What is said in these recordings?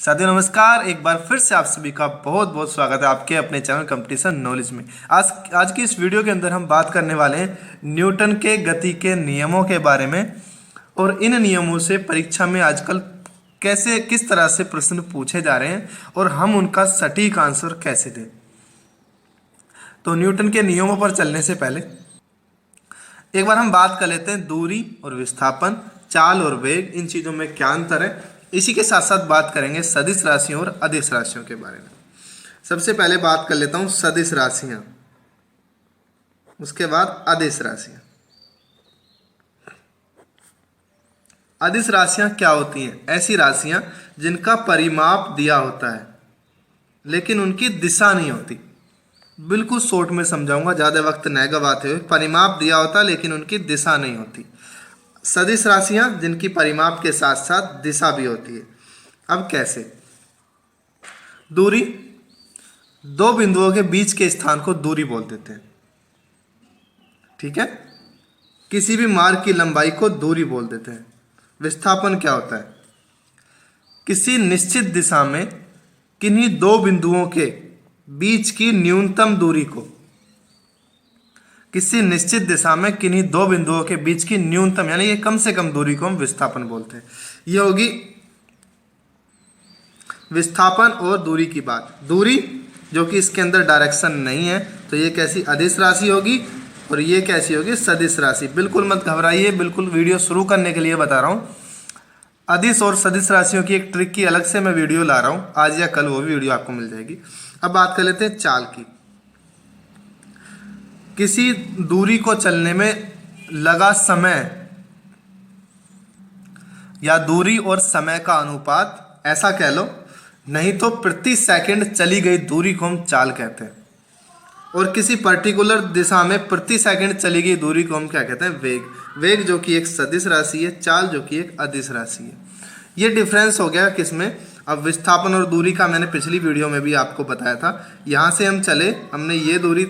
साथियों नमस्कार। एक बार फिर से आप सभी का बहुत बहुत स्वागत है आपके अपने चैनल कंपटीशन नॉलेज में। आज की इस वीडियो के अंदर हम बात करने वाले हैं न्यूटन के गति के नियमों के बारे में और इन नियमों से परीक्षा में आजकल किस तरह से प्रश्न पूछे जा रहे हैं और हम उनका सटीक आंसर कैसे दें। तो न्यूटन के नियमों पर चलने से पहले एक बार हम बात कर लेते हैं दूरी और विस्थापन, चाल और वेग, इन चीज़ों में क्या अंतर है। इसी के साथ साथ बात करेंगे सदिश राशियों और अदिश राशियों के बारे में। सबसे पहले बात कर लेता हूं सदिश राशियां, उसके बाद अदिश राशियां। अदिश राशियां क्या होती हैं? ऐसी राशियां जिनका परिमाप दिया होता है लेकिन उनकी दिशा नहीं होती। बिल्कुल शॉर्ट में समझाऊंगा, ज़्यादा वक्त न गवाते हुए। परिमाप दिया होता है लेकिन उनकी दिशा नहीं होती। सदिश राशियां जिनकी परिमाप के साथ साथ दिशा भी होती है। अब कैसे? दूरी, दो बिंदुओं के बीच के स्थान को दूरी बोल देते हैं, ठीक है। किसी भी मार्ग की लंबाई को दूरी बोल देते हैं। विस्थापन क्या होता है? किसी निश्चित दिशा में किन्हीं दो बिंदुओं के बीच की न्यूनतम दूरी को, किसी निश्चित दिशा में किन्हीं दो बिंदुओं के बीच की न्यूनतम यानी ये कम से कम दूरी को हम विस्थापन बोलते हैं। ये होगी विस्थापन और दूरी की बात। दूरी जो कि इसके अंदर डायरेक्शन नहीं है, तो ये कैसी अदिश राशि होगी और ये कैसी होगी? सदिश राशि। बिल्कुल मत घबराइए, बिल्कुल वीडियो शुरू करने के लिए बता रहा हूँ। अदिश और सदिश राशियों की एक ट्रिक की अलग से मैं वीडियो ला रहा हूँ, आज या कल वो भी वीडियो आपको मिल जाएगी। अब बात कर लेते हैं चाल की। किसी दूरी को चलने में लगा समय या दूरी और समय का अनुपात, ऐसा कह लो, नहीं तो प्रति सेकंड चली गई दूरी को हम चाल कहते हैं। और किसी पर्टिकुलर दिशा में प्रति सेकंड चली गई दूरी को हम क्या कहते हैं? वेग। वेग जो कि एक सदिश राशि है, चाल जो कि एक अदिश राशि है। ये डिफरेंस हो गया किसमें? अब विस्थापन और दूरी का मैंने पिछली वीडियो में भी आपको बताया था। यहाँ से हम चले, हमने ये दूरी,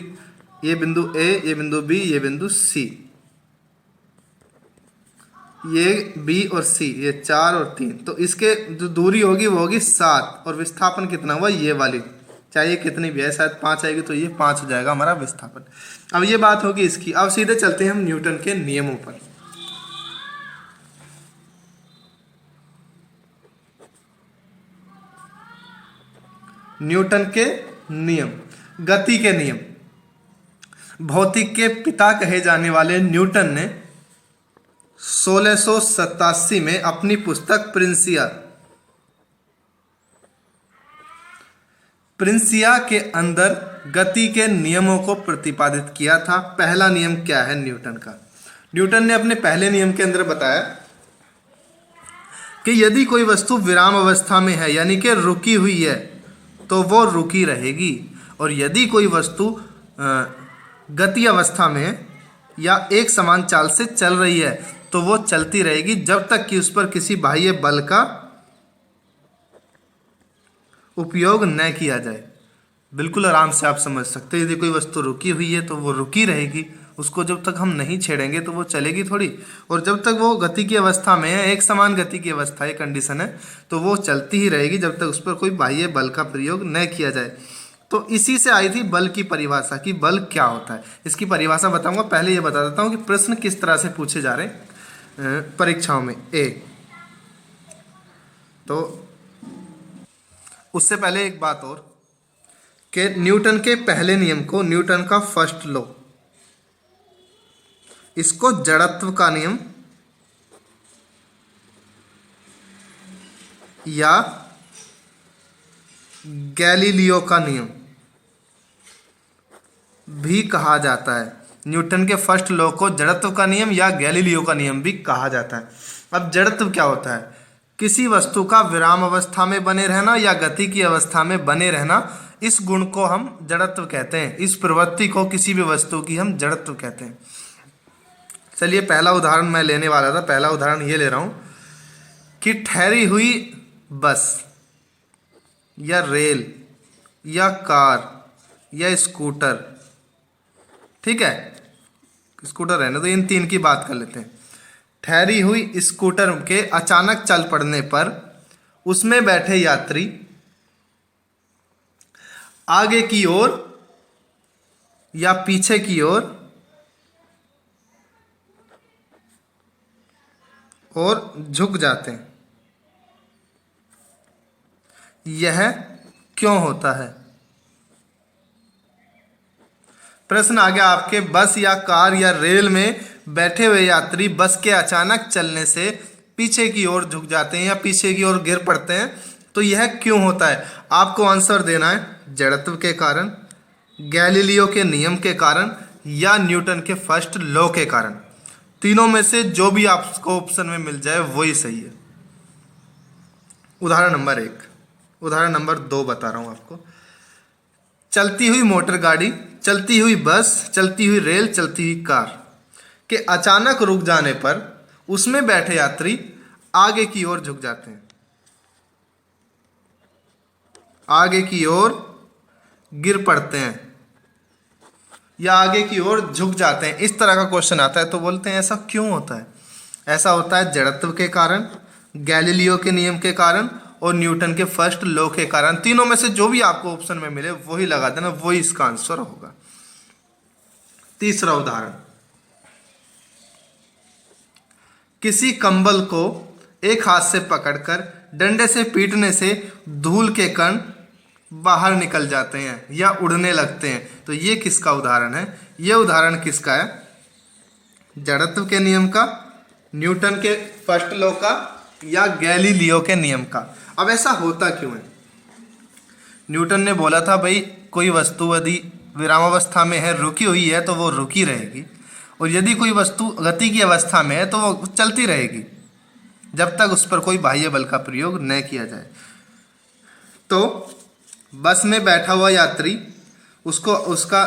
ये बिंदु ए, ये बिंदु बी, ये बिंदु सी, ये बी और सी, ये 4 और 3, तो इसके जो दूरी होगी वो होगी 7। और विस्थापन कितना हुआ? ये वाली, चाहे कितनी भी है, शायद 5 आएगी तो ये 5 हो जाएगा हमारा विस्थापन। अब ये बात होगी इसकी। अब सीधे चलते हैं हम न्यूटन के नियमों पर। न्यूटन के नियम, गति के नियम। भौतिक के पिता कहे जाने वाले न्यूटन ने 1687 में अपनी पुस्तक प्रिंसिया के अंदर गति के नियमों को प्रतिपादित किया था। पहला नियम क्या है न्यूटन का? न्यूटन ने अपने पहले नियम के अंदर बताया कि यदि कोई वस्तु विराम अवस्था में है यानी कि रुकी हुई है तो वो रुकी रहेगी, और यदि कोई वस्तु गति अवस्था में है या एक समान चाल से चल रही है तो वो चलती रहेगी जब तक कि उस पर किसी बाह्य बल का उपयोग न किया जाए। बिल्कुल आराम से आप समझ सकते हैं, यदि कोई वस्तु रुकी हुई है तो वो रुकी रहेगी, उसको जब तक हम नहीं छेड़ेंगे तो वो चलेगी थोड़ी। और जब तक वो गति की अवस्था में है, एक समान गति की अवस्था, एक कंडीशन है, तो वो चलती ही रहेगी जब तक उस पर कोई बाह्य बल का प्रयोग न किया जाए। तो इसी से आई थी बल की परिभाषा कि बल क्या होता है। इसकी परिभाषा बताऊंगा, पहले ये बता देता हूँ कि प्रश्न किस तरह से पूछे जा रहे हैं परीक्षाओं में। तो उससे पहले एक बात और कि न्यूटन के पहले नियम को, न्यूटन का फर्स्ट लॉ, इसको जड़त्व का नियम या गैलीलियो का नियम भी कहा जाता है। न्यूटन के फर्स्ट लॉ को जड़त्व का नियम या गैलीलियो का नियम भी कहा जाता है। अब जड़त्व क्या होता है? किसी वस्तु का विराम अवस्था में बने रहना या गति की अवस्था में बने रहना, इस गुण को हम जड़त्व कहते हैं। इस प्रवृत्ति को किसी भी वस्तु की हम जड़त्व कहते हैं। चलिए पहला उदाहरण मैं लेने वाला था, पहला उदाहरण ये ले रहा हूं कि ठहरी हुई बस या रेल या कार या स्कूटर, ठीक है, स्कूटर रहने तो इन 3 की बात कर लेते हैं। ठहरी हुई स्कूटर के अचानक चल पड़ने पर उसमें बैठे यात्री आगे की ओर या पीछे की ओर और झुक जाते हैं। यह क्यों होता है? प्रश्न आ गया आपके, बस या कार या रेल में बैठे हुए यात्री बस के अचानक चलने से पीछे की ओर झुक जाते हैं या पीछे की ओर गिर पड़ते हैं, तो यह क्यों होता है? आपको आंसर देना है जड़त्व के कारण, गैलीलियो के नियम के कारण या न्यूटन के फर्स्ट लॉ के कारण। तीनों में से जो भी आपको ऑप्शन में मिल जाए वही सही है। उदाहरण नंबर 1, उदाहरण नंबर 2 बता रहा हूं आपको। चलती हुई मोटर गाड़ी, चलती हुई बस, चलती हुई रेल, चलती हुई कार के अचानक रुक जाने पर उसमें बैठे यात्री आगे की ओर झुक जाते हैं, आगे की ओर गिर पड़ते हैं या आगे की ओर झुक जाते हैं। इस तरह का क्वेश्चन आता है तो बोलते हैं ऐसा क्यों होता है? ऐसा होता है जड़त्व के कारण, गैलीलियो के नियम के कारण और न्यूटन के फर्स्ट लॉ के कारण। तीनों में से जो भी आपको ऑप्शन में मिले वही लगा देना, वही इसका आंसर होगा। तीसरा उदाहरण, किसी कंबल को एक हाथ से पकड़कर डंडे से पीटने से धूल के कण बाहर निकल जाते हैं या उड़ने लगते हैं, तो ये किसका उदाहरण है? ये उदाहरण किसका है? जड़त्व के नियम का, न्यूटन के फर्स्ट लॉ का या गैलीलियो के नियम का। अब ऐसा होता क्यों है? न्यूटन ने बोला था भाई कोई वस्तु यदि विरामावस्था में है, रुकी हुई है, तो वो रुकी रहेगी, और यदि कोई वस्तु गति की अवस्था में है तो वो चलती रहेगी जब तक उस पर कोई बाह्य बल का प्रयोग न किया जाए। तो बस में बैठा हुआ यात्री, उसको उसका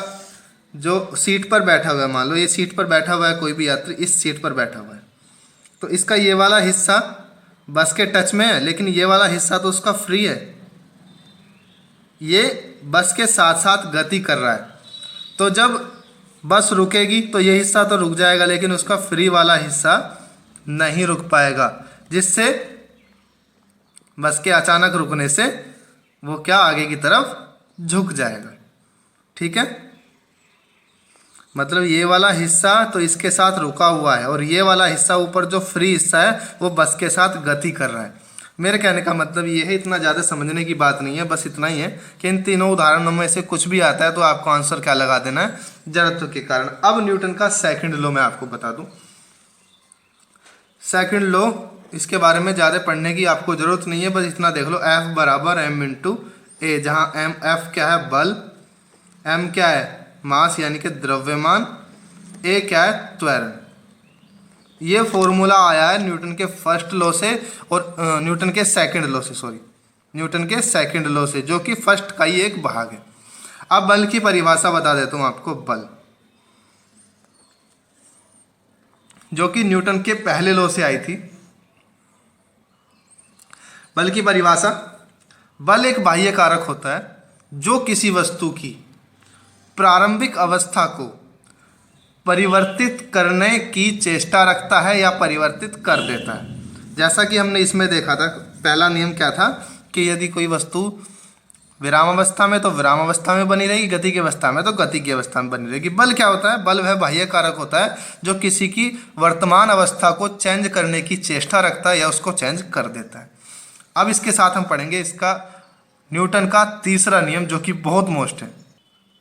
जो सीट पर बैठा हुआ है, मान लो ये सीट पर बैठा हुआ है कोई भी यात्री, इस सीट पर बैठा हुआ है, तो इसका ये वाला हिस्सा बस के टच में है, लेकिन ये वाला हिस्सा तो उसका फ्री है, ये बस के साथ साथ गति कर रहा है। तो जब बस रुकेगी तो ये हिस्सा तो रुक जाएगा, लेकिन उसका फ्री वाला हिस्सा नहीं रुक पाएगा, जिससे बस के अचानक रुकने से वो क्या आगे की तरफ झुक जाएगा। ठीक है, मतलब ये वाला हिस्सा तो इसके साथ रुका हुआ है और ये वाला हिस्सा ऊपर जो फ्री हिस्सा है वो बस के साथ गति कर रहा है। मेरे कहने का मतलब ये है, इतना ज़्यादा समझने की बात नहीं है, बस इतना ही है कि इन तीनों उदाहरणों में से कुछ भी आता है तो आपको आंसर क्या लगा देना है? जड़त्व के कारण। अब न्यूटन का सेकंड लॉ मैं आपको बता दूं। सेकंड लॉ, इसके बारे में ज़्यादा पढ़ने की आपको ज़रूरत नहीं है, बस इतना देख लो, F बराबर m इंटू ए, जहाँ F क्या है? बल, m क्या है? मास यानी कि द्रव्यमान, a क्या है? त्वरण। ये फॉर्मूला आया है न्यूटन के फर्स्ट लॉ से और न्यूटन के सेकंड लॉ से, सॉरी, न्यूटन के सेकंड लॉ से, जो कि फर्स्ट का ही एक भाग है। अब बल की परिभाषा बता देता हूँ आपको। बल जो कि न्यूटन के पहले लॉ से आई थी। बल की परिभाषा, बल एक बाह्य कारक होता है जो किसी वस्तु की प्रारंभिक अवस्था को परिवर्तित करने की चेष्टा रखता है या परिवर्तित कर देता है। जैसा कि हमने इसमें देखा था, पहला नियम क्या था कि यदि कोई वस्तु विरामावस्था में तो विरामावस्था में बनी रहेगी, गति की अवस्था में तो गति की अवस्था में बनी रहेगी। बल क्या होता है? बल वह बाह्य कारक होता है जो किसी की वर्तमान अवस्था को चेंज करने की चेष्टा रखता है या उसको चेंज कर देता है। अब इसके साथ हम पढ़ेंगे इसका न्यूटन का तीसरा नियम, जो कि बहुत मोस्ट है।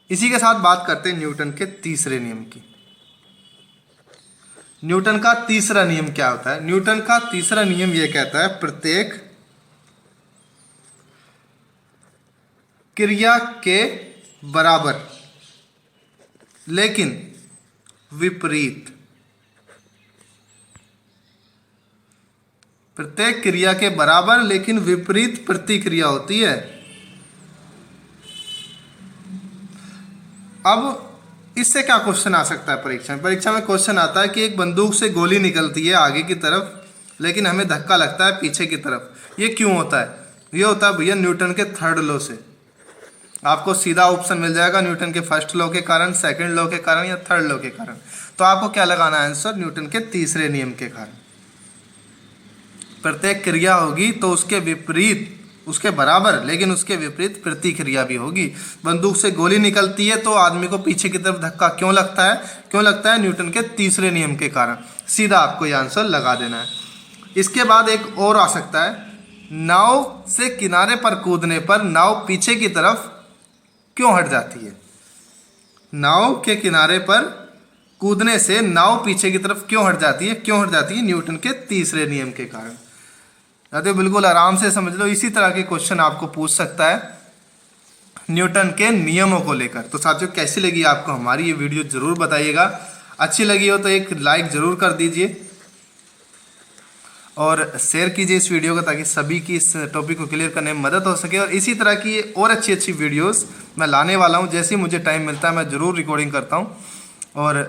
इसी के साथ बात करते हैं न्यूटन के तीसरे नियम की। न्यूटन का तीसरा नियम क्या होता है? न्यूटन का तीसरा नियम यह कहता है, प्रत्येक क्रिया के बराबर लेकिन विपरीत, प्रत्येक क्रिया के बराबर लेकिन विपरीत प्रतिक्रिया होती है। अब इससे क्या क्वेश्चन आ सकता है परीक्षा में? परीक्षा में क्वेश्चन आता है कि एक बंदूक से गोली निकलती है आगे की तरफ, लेकिन हमें धक्का लगता है पीछे की तरफ। ये क्यों होता है? ये होता है भैया न्यूटन के थर्ड लॉ से। आपको सीधा ऑप्शन मिल जाएगा न्यूटन के फर्स्ट लॉ के कारण, सेकंड लॉ के कारण या थर्ड लॉ के कारण। तो आपको क्या लगाना है आंसर? न्यूटन के तीसरे नियम के कारण। प्रत्येक क्रिया होगी तो उसके विपरीत, उसके बराबर लेकिन उसके विपरीत प्रतिक्रिया भी होगी। बंदूक से गोली निकलती है तो आदमी को पीछे की तरफ धक्का क्यों लगता है? क्यों लगता है? न्यूटन के तीसरे नियम के कारण। सीधा आपको ये आंसर लगा देना है। इसके बाद एक और आ सकता है, नाव से किनारे पर कूदने पर नाव पीछे की तरफ क्यों हट जाती है? नाव के किनारे पर कूदने से नाव पीछे की तरफ क्यों हट जाती है? क्यों हट जाती है? न्यूटन के तीसरे नियम के कारण। तो बिल्कुल आराम से समझ लो, इसी तरह के क्वेश्चन आपको पूछ सकता है न्यूटन के नियमों को लेकर। तो साथियों, कैसी लगी आपको हमारी ये वीडियो जरूर बताइएगा। अच्छी लगी हो तो एक लाइक जरूर कर दीजिए और शेयर कीजिए इस वीडियो को, ताकि सभी की इस टॉपिक को क्लियर करने में मदद हो सके। और इसी तरह की और अच्छी अच्छी वीडियोस मैं लाने वाला हूं। जैसे ही मुझे टाइम मिलता है मैं ज़रूर रिकॉर्डिंग करता हूं और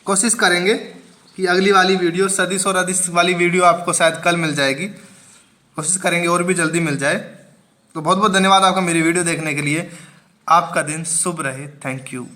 कोशिश करेंगे कि अगली वाली वीडियो, सदिश और अदिश वाली वीडियो आपको शायद कल मिल जाएगी। कोशिश करेंगे और भी जल्दी मिल जाए। तो बहुत बहुत धन्यवाद आपका मेरी वीडियो देखने के लिए। आपका दिन शुभ रहे। Thank you.